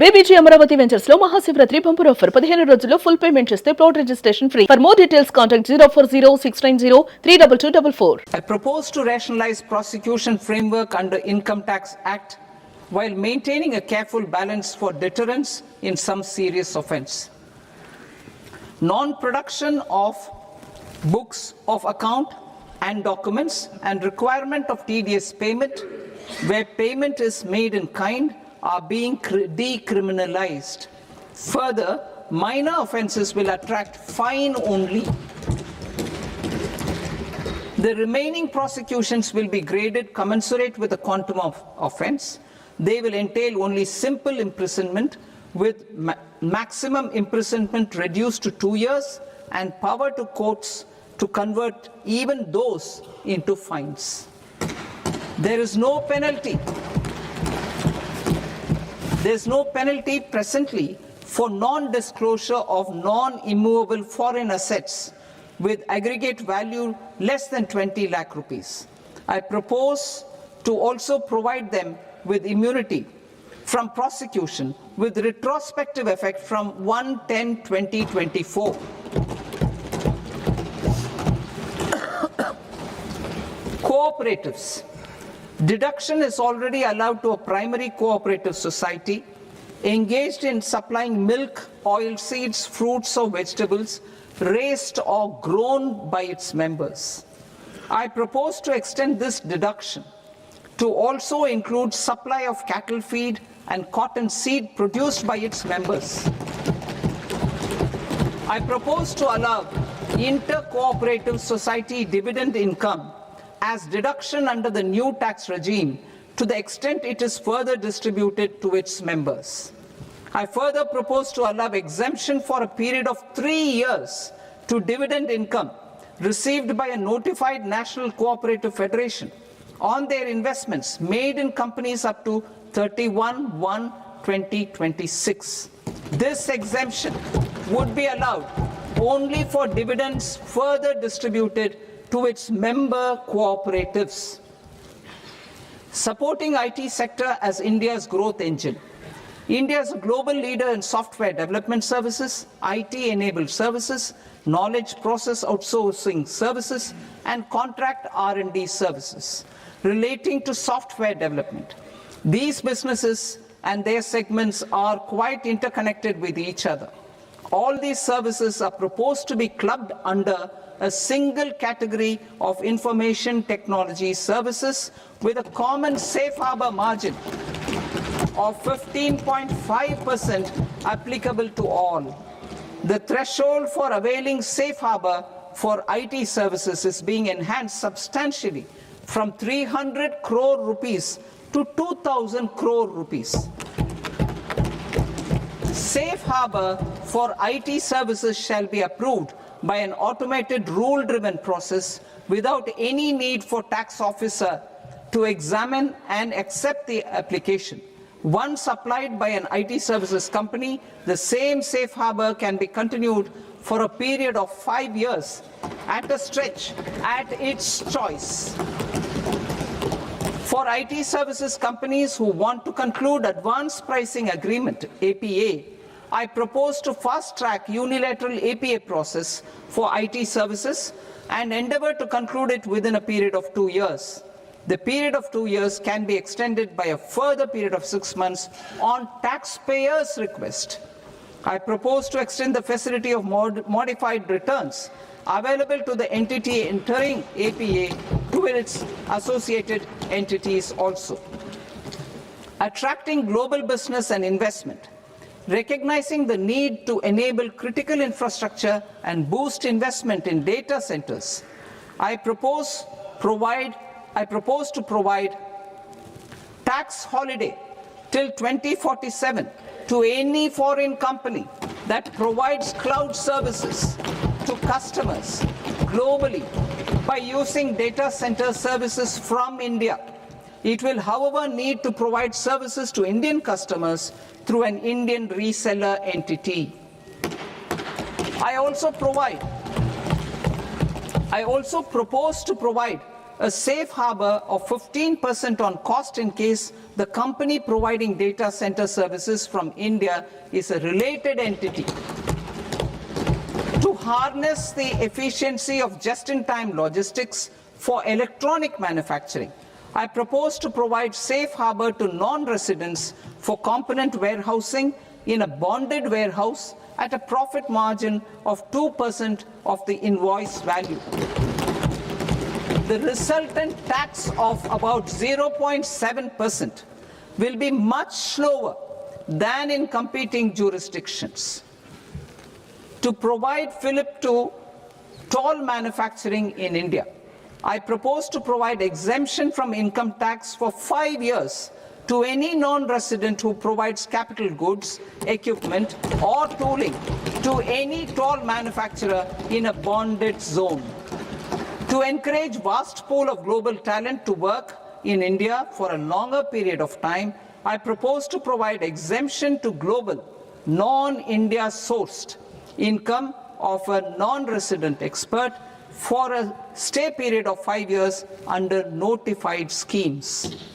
BBG Amaravati ventures లో Mahashivratri bumper offer 15 రోజుల్లో full payment చేస్తే plot registration free. For more details contact 04069032244. I propose to rationalize prosecution framework under Income Tax Act while maintaining a careful balance for deterrence in some serious offence. Non-production of books of account and documents and requirement of TDS payment where payment is made in kind are being decriminalized. Further, minor offences will attract fine only. The remaining prosecutions will be graded commensurate with the quantum of offence. They will entail only simple imprisonment with maximum imprisonment reduced to 2 years and power to courts to convert even those into fines. There is no penalty. There is no penalty presently for non-disclosure of non-immovable foreign assets with aggregate value less than 20 lakh rupees. I propose to also provide them with immunity from prosecution with retrospective effect from 1/10/2024. Cooperatives. Deduction is already allowed to a primary cooperative society engaged in supplying milk, oilseeds, fruits or vegetables raised or grown by its members. I propose to extend this deduction to also include supply of cattle feed and cotton seed produced by its members. I propose to allow inter-cooperative society dividend income as deduction under the new tax regime to the extent it is further distributed to its members. I further propose to allow exemption for a period of 3 years to dividend income received by a notified national cooperative federation on their investments made in companies up to 31/1/2026. This exemption would be allowed only for dividends further distributed to its member cooperatives. Supporting IT sector as India's growth engine. India is a global leader in software development services, IT-enabled services, knowledge process outsourcing services, and contract R&D services relating to software development. These businesses and their segments are quite interconnected with each other. All these services are proposed to be clubbed under a single category of information technology services with a common safe harbor margin of 15.5% applicable to all. The threshold for availing safe harbor for IT services is being enhanced substantially from 300 crore rupees to 2,000 crore rupees. Safe harbor for IT services shall be approved by an automated rule-driven process without any need for tax officer to examine and accept the application. Once applied by an IT services company, the same safe harbor can be continued for a period of 5 years at a stretch at its choice. For IT services companies who want to conclude advanced pricing agreement, APA, I propose to fast-track unilateral APA process for IT services and endeavor to conclude it within a period of 2 years. The period of 2 years can be extended by a further period of 6 months on taxpayers' request. I propose to extend the facility of modified returns available to the entity entering APA to its associated entities also. Attracting global business and investment. Recognizing the need to enable critical infrastructure and boost investment in data centers, I propose to provide tax holiday till 2047 to any foreign company that provides cloud services to customers globally by using data center services from India. It will, however, need to provide services to Indian customers through an Indian reseller entity. I also propose to provide a safe harbor of 15% on cost in case the company providing data center services from India is a related entity. To harness the efficiency of just-in-time logistics for electronic manufacturing, I propose to provide safe harbor to non-residents for component warehousing in a bonded warehouse at a profit margin of 2% of the invoice value. The resultant tax of about 0.7% will be much lower than in competing jurisdictions. To provide fillip to toll manufacturing in India, I propose to provide exemption from income tax for 5 years to any non-resident who provides capital goods, equipment, or tooling to any toll manufacturer in a bonded zone. To encourage vast pool of global talent to work in India for a longer period of time, I propose to provide exemption to global, non-India sourced income of a non-resident expert for a stay period of 5 years under notified schemes.